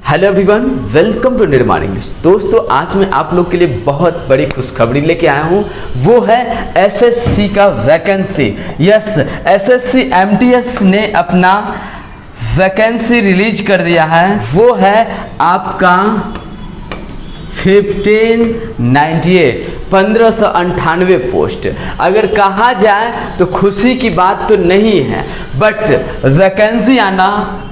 Hello everyone, welcome to निर्माण English. दोस्तों, आज मैं आप लोग के लिए बहुत बड़ी खुशखबरी लेके आया हूँ। वो है एसएससी का वैकेंसी। यस, एसएससी एमटीएस ने अपना वैकेंसी रिलीज कर दिया है। वो है आपका 1598 पोस्ट। अगर कहा जाए तो खुशी की बात तो नहीं है, बट वैकेंसी आना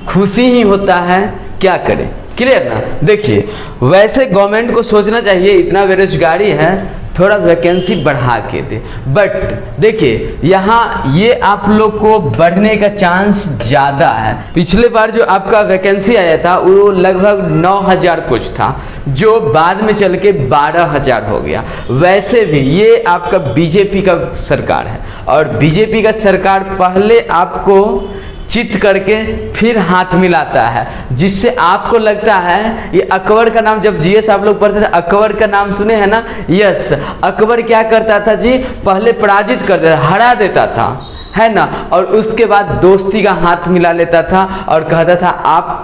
खुशी ही होता है। क्या करें, क्लियर ना। देखिए, वैसे गवर्नमेंट को सोचना चाहिए, इतना बेरोजगारी है, थोड़ा वैकेंसी बढ़ा के दे। बट देखिए, यहाँ ये आप लोग को बढ़ने का चांस ज़्यादा है। पिछले बार जो आपका वैकेंसी आया था वो लगभग 9000 कुछ था, जो बाद में चल के 12000 हो गया। वैसे भी ये आपका बीजेपी का सरकार है, और बीजेपी का सरकार पहले आपको चित करके फिर हाथ मिलाता है, जिससे आपको लगता है ये अकबर का नाम, जब जीएस आप लोग पढ़ते थे, अकबर का नाम सुने हैं ना। यस, अकबर क्या करता था जी, पहले पराजित कर देता, हरा देता था, है ना, और उसके बाद दोस्ती का हाथ मिला लेता था और कहता था आप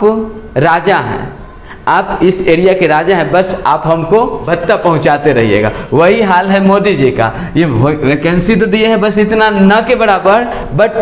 राजा हैं, आप इस एरिया के राजा हैं, बस आप हमको भत्ता पहुंचाते रहिएगा। वही हाल है मोदी जी का। ये वैकेंसी तो दिए हैं बस इतना न के बराबर, बट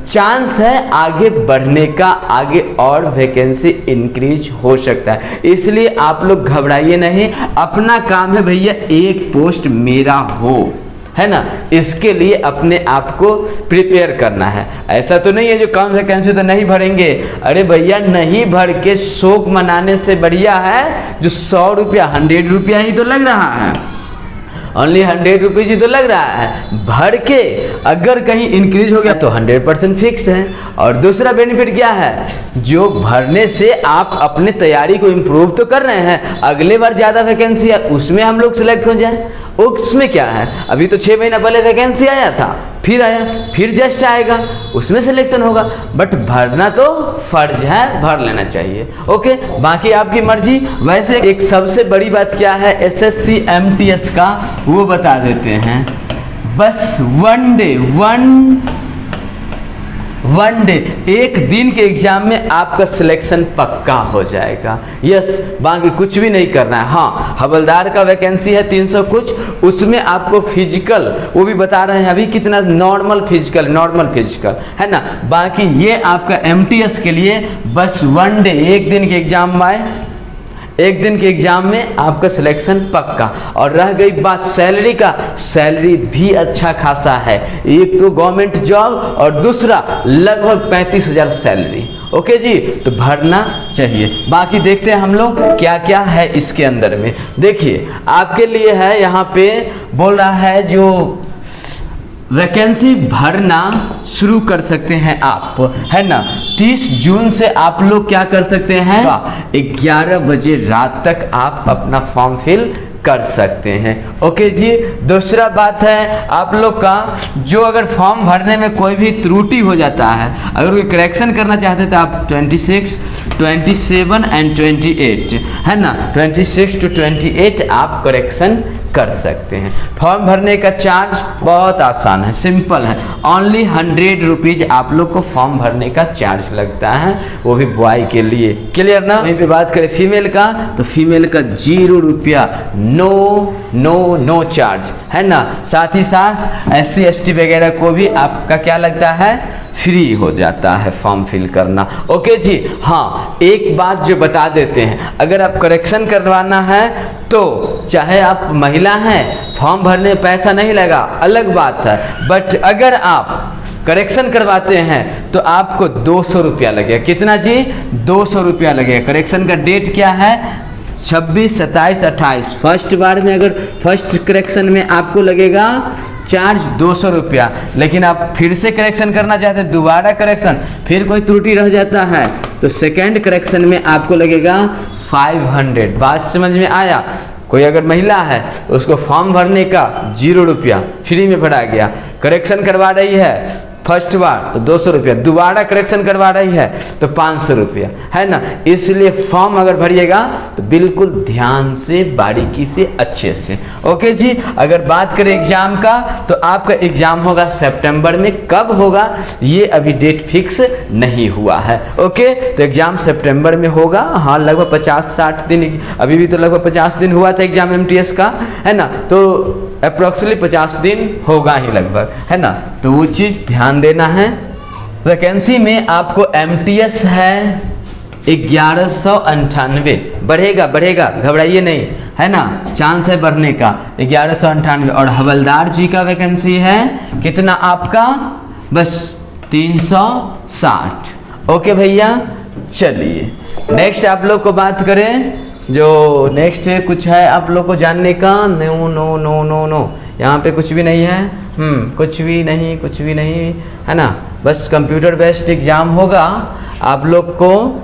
चांस है आगे बढ़ने का, आगे और वैकेंसी इंक्रीज हो सकता है। इसलिए आप लोग घबराइए नहीं, अपना काम है भैया एक पोस्ट मेरा हो, है ना। इसके लिए अपने आप को प्रिपेयर करना है। ऐसा तो नहीं है जो कम वैकेंसी तो नहीं भरेंगे। अरे भैया, नहीं भर के शोक मनाने से बढ़िया है जो 100 रुपया 100 रुपया ही तो लग रहा है, ओनली 100 रुपीज ही तो लग रहा है, भर के अगर कहीं इंक्रीज हो गया तो 100% फिक्स है। और दूसरा बेनिफिट क्या है, जो भरने से आप अपने तैयारी को इम्प्रूव तो कर रहे हैं, अगले बार ज़्यादा वैकेंसी है उसमें हम लोग सिलेक्ट हो जाए। उसमें क्या है, अभी तो 6 महीना पहले वैकेंसी आया था, फिर आया, फिर जस्ट आएगा, उसमें सिलेक्शन होगा। बट भरना तो फर्ज है, भर लेना चाहिए। ओके, बाकी आपकी मर्जी। वैसे एक सबसे बड़ी बात क्या है एसएससी एमटीएस का, वो बता देते हैं। बस वन डे एक दिन के एग्जाम में आपका सिलेक्शन पक्का हो जाएगा। यस, बाकी कुछ भी नहीं करना है। हाँ, हवलदार का वैकेंसी है 300 कुछ, उसमें आपको फिजिकल वो भी बता रहे हैं अभी कितना, नॉर्मल फिजिकल है ना। बाकी ये आपका एमटीएस के लिए बस 1 डे, एक दिन के एग्जाम में आए, एक दिन के एग्जाम में आपका सिलेक्शन पक्का। और रह गई बात सैलरी का, सैलरी भी अच्छा खासा है। एक तो गवर्नमेंट जॉब और दूसरा लगभग 35,000 सैलरी। ओके जी, तो भरना चाहिए। बाकी देखते हैं हम लोग क्या क्या है इसके अंदर में। देखिए, आपके लिए है यहाँ पे बोल रहा है जो वैकेंसी भरना शुरू कर सकते हैं आप, है ना। 30 जून से आप लोग क्या कर सकते हैं, 11 बजे रात तक आप अपना फॉर्म फिल कर सकते हैं। ओके जी। दूसरा बात है आप लोग का, जो अगर फॉर्म भरने में कोई भी त्रुटि हो जाता है, अगर कोई करेक्शन करना चाहते हैं तो आप 26, 27 एंड 28, है ना, 26 to 28 आप करेक्शन कर सकते हैं। फॉर्म भरने का चार्ज बहुत आसान है, सिंपल है, ओनली 100 रुपीज आप लोग को फॉर्म भरने का चार्ज लगता है, वो भी बॉय के लिए। क्लियर ना। वहीं पे बात करें फीमेल का, तो फीमेल का 0 रुपया, नो चार्ज, है ना। साथ ही साथ SC ST वगैरह को भी आपका क्या लगता है, फ्री हो जाता है फॉर्म फिल करना। ओके जी। हाँ, एक बात जो बता देते हैं, अगर आप करेक्शन करवाना है तो चाहे आप महिला हैं, फॉर्म भरने में पैसा नहीं लगा, अलग बात है, बट अगर आप करेक्शन करवाते हैं तो आपको 200 रुपया लगेगा। कितना जी, 200 रुपया लगेगा। करेक्शन का डेट क्या है, 26, 27, 28। फर्स्ट बार में अगर फर्स्ट करेक्शन में आपको लगेगा चार्ज 200 रुपया, लेकिन आप फिर से करेक्शन करना चाहते हैं, दोबारा करेक्शन, फिर कोई त्रुटि रह जाता है तो सेकेंड करेक्शन में आपको लगेगा 500। बात समझ में आया। कोई अगर महिला है उसको फॉर्म भरने का 0 रुपया फ्री में भरा गया, करेक्शन करवा रही है फर्स्ट बार तो 200 रुपया, दोबारा करेक्शन करवा रही है तो 500 रुपया, है ना। इसलिए फॉर्म अगर भरिएगा तो बिल्कुल ध्यान से, बारीकी से, अच्छे से। ओके जी, अगर बात करें एग्जाम का तो आपका एग्जाम होगा सितंबर में। कब होगा ये अभी डेट फिक्स नहीं हुआ है। ओके, तो एग्जाम सितंबर में होगा। हाँ, लगभग 50-60 दिन, अभी भी तो लगभग 50 दिन हुआ था एग्जाम एमटीएस का, है ना। तो अप्रोक्सीमेटली 50 दिन होगा ही लगभग, है ना। तो वो चीज़ ध्यान देना है। वैकेंसी में आपको एमटीएस है 1198, बढ़ेगा, घबराइए नहीं, है ना, चांस है बढ़ने का 1198। और हवलदार जी का वैकेंसी है कितना आपका, बस 360। ओके भैया, चलिए नेक्स्ट आप लोग को बात करें, जो नेक्स्ट कुछ है आप लोग को जानने का। No no no no no, यहाँ पे कुछ भी नहीं है, कुछ भी नहीं, है ना। बस कंप्यूटर बेस्ड एग्जाम होगा आप लोग को,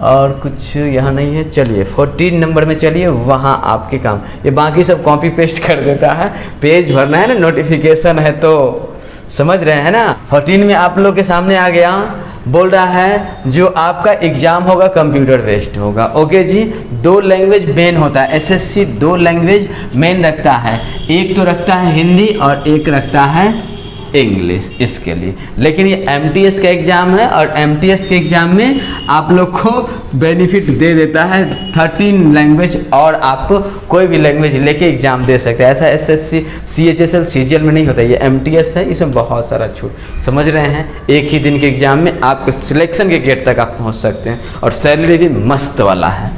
और कुछ यहाँ नहीं है। चलिए 14 नंबर में चलिए, वहाँ आपके काम, ये बाकी सब कॉपी पेस्ट कर देता है, पेज भरना है ना, नोटिफिकेशन है तो समझ रहे हैं ना। 14 में आप लोग के सामने आ गया, बोल रहा है जो आपका एग्जाम होगा कंप्यूटर बेस्ड होगा। ओके जी, 2 लैंग्वेज मेन होता है, एसएससी 2 लैंग्वेज मेन रखता है, एक तो रखता है हिंदी और एक रखता है इंग्लिश इसके लिए। लेकिन ये एमटीएस का एग्जाम है और एमटीएस के एग्जाम में आप लोग को बेनिफिट दे देता है 13 लैंग्वेज, और आपको कोई भी लैंग्वेज लेके एग्जाम दे सकते हैं। ऐसा एसएससी, सीएचएसएल, सीजीएल में नहीं होता, ये एमटीएस है, इसमें बहुत सारा छूट, समझ रहे हैं। एक ही दिन के एग्जाम में आपको सिलेक्शन के गेट तक आप पहुँच सकते हैं, और सैलरी भी मस्त वाला है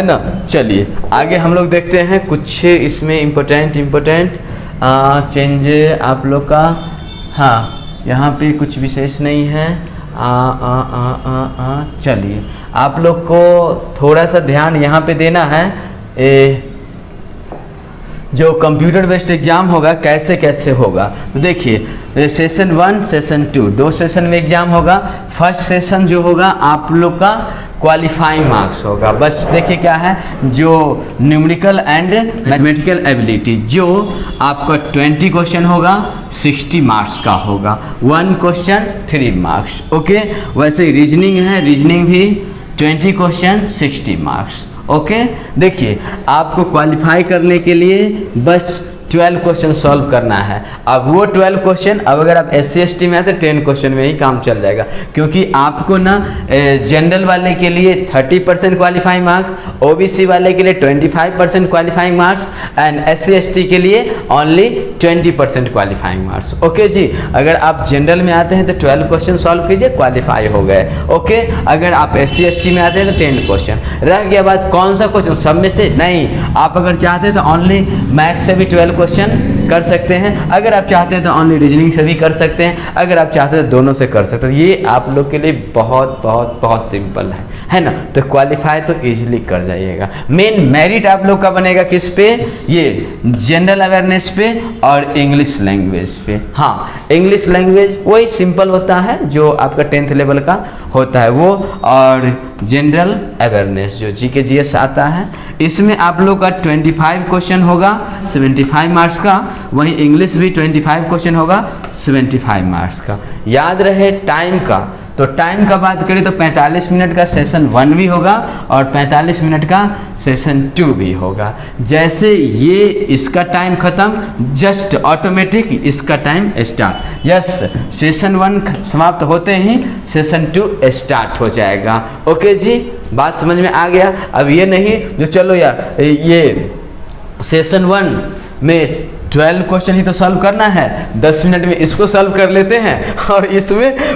ना। चलिए आगे हम लोग देखते हैं कुछ इसमें इम्पोर्टेंट चेंज आप लोग का। हाँ, यहाँ पे कुछ विशेष नहीं है। चलिए आप लोग को थोड़ा सा ध्यान यहाँ पे देना है, जो कंप्यूटर बेस्ड एग्जाम होगा कैसे होगा। तो देखिए सेशन 1 सेशन 2 2 सेशन में एग्जाम होगा। फर्स्ट सेशन जो होगा आप लोग का क्वालिफाइंग मार्क्स होगा। बस देखिए क्या है, जो न्यूमेरिकल एंड मैथमेटिकल एबिलिटी, जो आपका 20 क्वेश्चन होगा 60 मार्क्स का होगा, 1 क्वेश्चन 3 मार्क्स। ओके, वैसे रीजनिंग है, रीजनिंग भी 20 क्वेश्चन 60 मार्क्स। ओके, देखिए आपको क्वालिफाई करने के लिए बस 12 क्वेश्चन सॉल्व करना है। अब वो 12 क्वेश्चन, अब अगर आप SC/ST में आते 10 क्वेश्चन में ही काम चल जाएगा, क्योंकि आपको ना जनरल वाले के लिए 30% क्वालिफाइंग मार्क्स, OBC वाले के लिए 25% क्वालिफाइंग मार्क्स, एंड SC/ST के लिए ओनली 20% क्वालिफाइंग मार्क्स। ओके जी, अगर आप जनरल में आते हैं तो 12 क्वेश्चन सॉल्व कीजिए, क्वालिफाई हो गए। ओके, अगर आप SC/ST में आते हैं तो 10 क्वेश्चन रह गया। बात कौन सा क्वेश्चन, सब में से नहीं, आप अगर चाहते हैं तो ओनली मैथ से भी 12 क्वेश्चन कर सकते हैं, अगर आप चाहते हैं तो ओनली रीजनिंग से भी कर सकते हैं, अगर आप चाहते हैं तो दोनों से कर सकते हैं। ये आप लोग के लिए बहुत सिंपल है ना। तो क्वालिफाई तो इजीली कर जाइएगा। मेन मेरिट आप लोग का बनेगा किस पे, ये जनरल अवेयरनेस पे और इंग्लिश लैंग्वेज पे। हाँ, इंग्लिश लैंग्वेज वही सिंपल होता है जो आपका 10th लेवल का होता है वो, और जनरल अवेयरनेस जो जीके जीएस आता है, इसमें आप लोग का 25 क्वेश्चन होगा 75 मार्क्स का। वहीं इंग्लिश भी 25 क्वेश्चन होगा 75 मार्क्स का। याद रहे टाइम का, तो टाइम का बात करें तो 45 मिनट का सेशन 1 भी होगा और 45 मिनट का सेशन 2 भी होगा। जैसे ये इसका टाइम खत्म, जस्ट ऑटोमेटिक इसका टाइम स्टार्ट। यस, सेशन 1 समाप्त होते ही सेशन 2 स्टार्ट हो जाएगा। ओके जी, बात समझ में आ गया। अब ये नहीं जो चलो यार ये सेशन 1 में 12 क्वेश्चन ही तो सॉल्व करना है, 10 मिनट में इसको सॉल्व कर लेते हैं और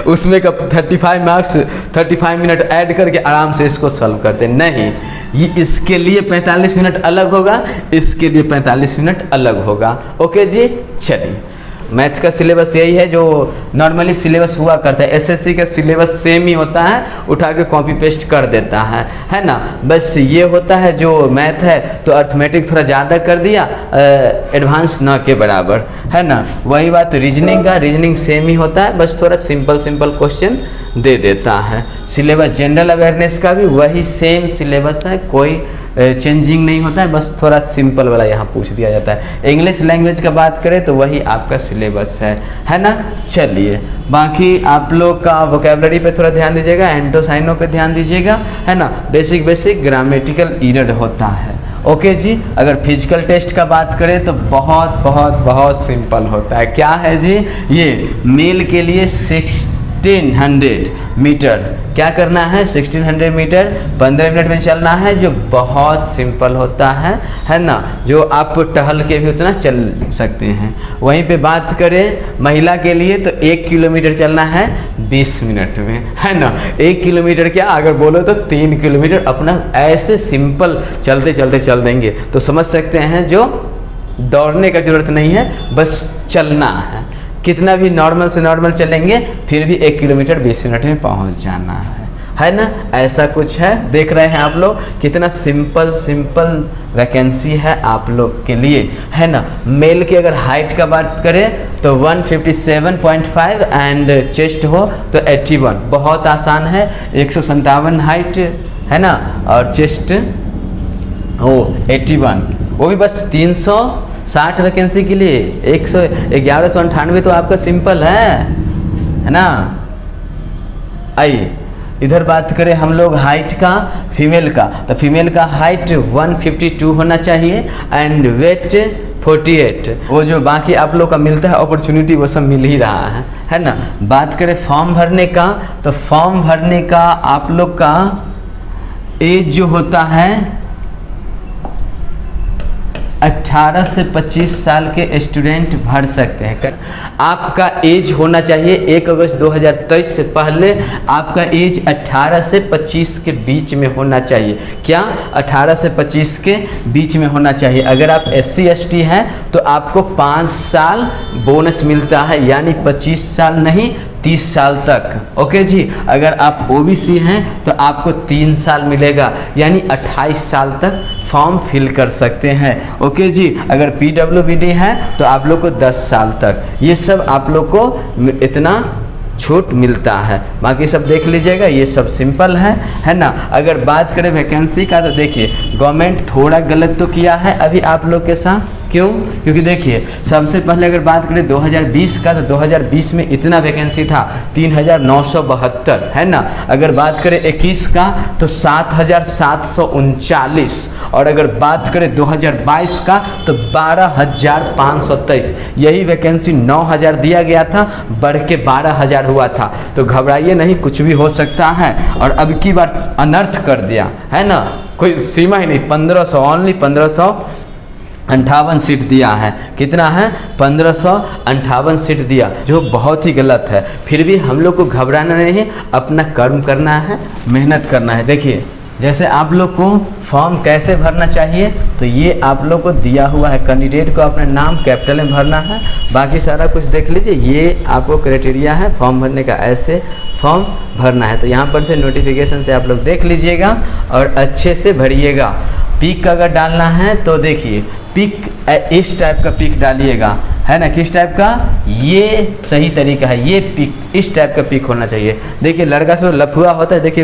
उसमें का 35 मार्क्स 35 मिनट ऐड करके आराम से इसको सॉल्व करते हैं। नहीं, ये इसके लिए 45 मिनट अलग होगा, इसके लिए 45 मिनट अलग होगा। ओके जी, चलिए मैथ का सिलेबस यही है जो नॉर्मली सिलेबस हुआ करता है। एसएससी का सिलेबस सेम ही होता है, उठा के कॉपी पेस्ट कर देता है ना। बस ये होता है जो मैथ है तो अर्थमेटिक थोड़ा ज़्यादा कर दिया, एडवांस न के बराबर, है ना। वही बात रीजनिंग का, रीजनिंग सेम ही होता है, बस थोड़ा सिंपल क्वेश्चन दे देता है। सिलेबस जनरल अवेयरनेस का भी वही सेम सिलेबस है, कोई चेंजिंग नहीं होता है, बस थोड़ा सिंपल वाला यहाँ पूछ दिया जाता है। इंग्लिश लैंग्वेज का बात करें तो वही आपका सिलेबस है ना। चलिए बाकी आप लोग का वोकेबलरी पे थोड़ा ध्यान दीजिएगा, एंटोसाइनो पे ध्यान दीजिएगा, है ना। बेसिक ग्रामेटिकल एरर होता है। ओके जी। अगर फिजिकल टेस्ट का बात करें तो बहुत सिंपल होता है। क्या है जी, ये मेल के लिए 1600 मीटर क्या करना है, 1600 मीटर 15 मिनट में चलना है, जो बहुत सिंपल होता है ना, जो आप टहल के भी उतना चल सकते हैं। वहीं पे बात करें महिला के लिए तो 1 किलोमीटर चलना है 20 मिनट में, है ना। 1 किलोमीटर क्या, अगर बोलो तो 3 किलोमीटर अपना ऐसे सिंपल चलते चलते चल देंगे। तो समझ सकते हैं जो दौड़ने का जरूरत नहीं है, बस चलना है। कितना भी नॉर्मल से नॉर्मल चलेंगे फिर भी 1 किलोमीटर 20 मिनट में पहुंच जाना है ना। ऐसा कुछ है, देख रहे हैं आप लोग कितना सिंपल वैकेंसी है आप लोग के लिए, है ना। मेल की अगर हाइट का बात करें तो 157.5 एंड चेस्ट हो तो 81, बहुत आसान है। 157 हाइट है ना, और चेस्ट हो 81, वो भी बस 360 वैकेंसी के लिए 1198 तो आपका सिंपल है ना। आइए इधर बात करें हम लोग हाइट का, फीमेल का, तो फीमेल का हाइट 152 होना चाहिए एंड वेट 48। वो जो बाकी आप लोग का मिलता है अपॉर्चुनिटी वो सब मिल ही रहा है ना। बात करें फॉर्म भरने का, तो फॉर्म भरने का आप लोग का एज जो होता है 18 से 25 साल के स्टूडेंट भर सकते हैं। आपका एज होना चाहिए 1 अगस्त 2023 से पहले आपका एज 18 से 25 के बीच में होना चाहिए। क्या, 18 से 25 के बीच में होना चाहिए। अगर आप SC ST हैं तो आपको 5 साल बोनस मिलता है, यानी 25 साल नहीं 30 साल तक। ओके जी। अगर आप OBC हैं तो आपको 3 साल मिलेगा, यानी 28 साल तक फॉर्म फिल कर सकते हैं। ओके जी। अगर PWBD है तो आप लोग को 10 साल तक। ये सब आप लोग को इतना छूट मिलता है, बाकी सब देख लीजिएगा, ये सब सिंपल है ना। अगर बात करें वैकेंसी का तो देखिए गवर्नमेंट थोड़ा गलत तो किया है अभी आप लोग के साथ। क्यों? क्योंकि देखिए सबसे पहले अगर बात करें 2020 का तो 2020 में इतना वैकेंसी था 3972, है ना। अगर बात करें 21 का तो 7739, और अगर बात करें 2022 का तो 12523। यही वैकेंसी 9000 दिया गया था, बढ़ के 12000 हुआ था। तो घबराइए नहीं, कुछ भी हो सकता है। और अब की बार अनर्थ कर दिया है ना, कोई सीमा ही नहीं, 1500 ओनली 1558 सीट दिया है। कितना है? 1558 सीट दिया, जो बहुत ही गलत है। फिर भी हम लोग को घबराना नहीं है, अपना कर्म करना है, मेहनत करना है। देखिए जैसे आप लोग को फॉर्म कैसे भरना चाहिए, तो ये आप लोग को दिया हुआ है। कैंडिडेट को अपना नाम कैपिटल में भरना है, बाकी सारा कुछ देख लीजिए। ये आपको क्राइटेरिया है फॉर्म भरने का, ऐसे फॉर्म भरना है। तो यहाँ पर से नोटिफिकेशन से आप लोग देख लीजिएगा और अच्छे से भरिएगा। पिक अगर डालना है तो देखिए पिक इस टाइप का पिक डालिएगा, है ना। किस टाइप का? ये सही तरीका है, ये पिक इस टाइप का पिक होना चाहिए। देखिए लड़का से लफुआ होता है, देखिए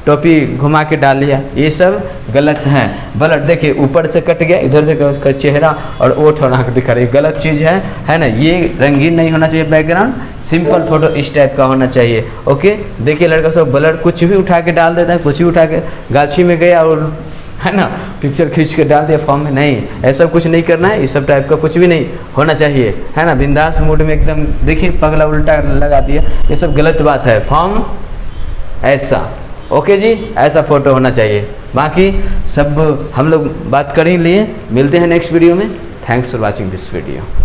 टोपी घुमा के डाल लिया, ये सब गलत है। ब्लड देखिए ऊपर से कट गया, इधर से उसका चेहरा और ओठ और आँख दिखा रही, गलत चीज़ है ना। ये रंगीन नहीं होना चाहिए बैकग्राउंड, सिंपल फोटो इस टाइप का होना चाहिए। ओके। देखिए लड़का सब ब्लड कुछ भी उठा के डाल देता है, कुछ भी उठा के गाछी में गया और है ना पिक्चर खींच के डाल दिया फॉर्म में। नहीं, ऐसा कुछ नहीं करना है, इस सब टाइप का कुछ भी नहीं होना चाहिए, है ना। बिंदास मूड में एकदम देखिए पगला उल्टा लगा दिया, ये सब गलत बात है। फॉर्म ऐसा, ओके जी, ऐसा फोटो होना चाहिए। बाकी सब हम लोग बात कर ही लिए। मिलते हैं नेक्स्ट वीडियो में। Thanks for watching this video.